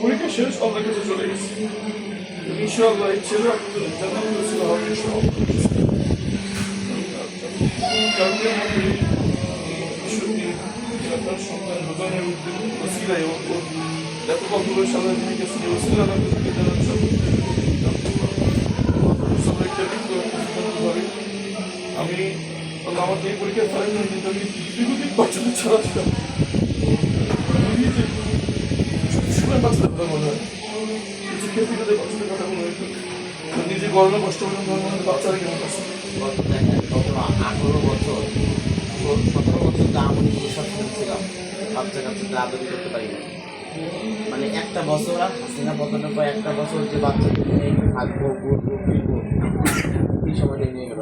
পরীক্ষা শেষ আল্লাহর কাছে চলে গেছে। ইনশাআল্লাহ এই ছেলে আপনাদের জান্নাত নসিব হবে ইনশাআল্লাহ। কারণে আপনার সন্তান রোজানের ওসিলায় এত কত বয়স আল্লাহ দিয়ে গেছে যে ওসিলা আপনাদেরকে জানাচ্ছেন সবাইকে ভাবে আমি আমাকে এই পরীক্ষা ছাড়াই কিন্তু আমি দীর্ঘদিন পর্যন্ত ছাড়াচ্ছিলাম সময় বাঁচতে কথা মনে হয় কিছু ক্ষেত্রে তাদের বাচ্চাদের কথা মনে হয় নিজে গরমে কষ্ট করে বাচ্চারা কেমন আছে 18 বছর 17 বছর তো আমি সচেতন ছিলাম, বাচ্চা কাচ্চাদের আদরি করতে পারি না। মানে একটা বছর আর হাসিনা পতনের পর একটা বছর যে বাচ্চাদের নিয়ে থাকবো, ঘুরবো, ফিরবো, এই সময়টা নিয়ে গেল।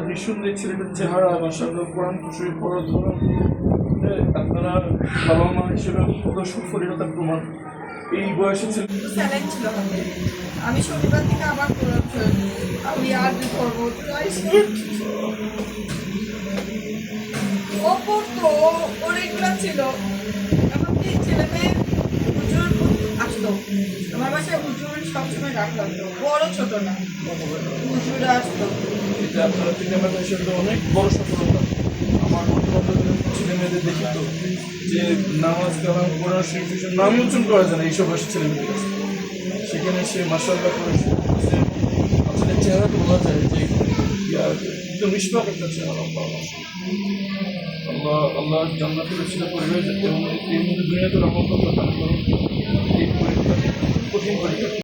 নিঃসন্দেহে ছেলেটার চেহারা মাশাআল্লাহ কোরআন শরীফ পড়ার ধরন আপনারা বাবা মা হিসেবে কত সুফলিতার প্রমাণ। এই বয়সে ছেলে স্যালাইন ছিল হাতে। আমি শনিবার থেকে আবার আমি আর করবো ও পড়তো, ওর এগুলো ছিল। এমনকি ছেলে মেয়ে হুজুর আসতো আমার বাসায়, হুজুর সবসময় রাখলাম, বড় ছোট না, হুজুর আসতো। এটা আপনারা পিতামাতা হিসেবে অনেক বড় সফলতা। আমার বন্ধু-বান্ধবদের ছেলে মেয়েদের দেখি তো যে নামাজ কালাম কোরআন শরীফ নামই উচ্চারণ করা যায় না এইসব বয়সের ছেলে মেয়েদের কাছে, সেখানে সে মাশাআল্লাহ করেছে। আপনাদের চেহারা তো বলা যায় যে একদম নিষ্পাপ একটা চেহারা। আল্লাহ আল্লাহ জান্নাতের ছিল পরিবেশ এবং এর মধ্যে দুনিয়াতে রহমত দান করুন। এই পরীক্ষা কঠিন পরীক্ষা।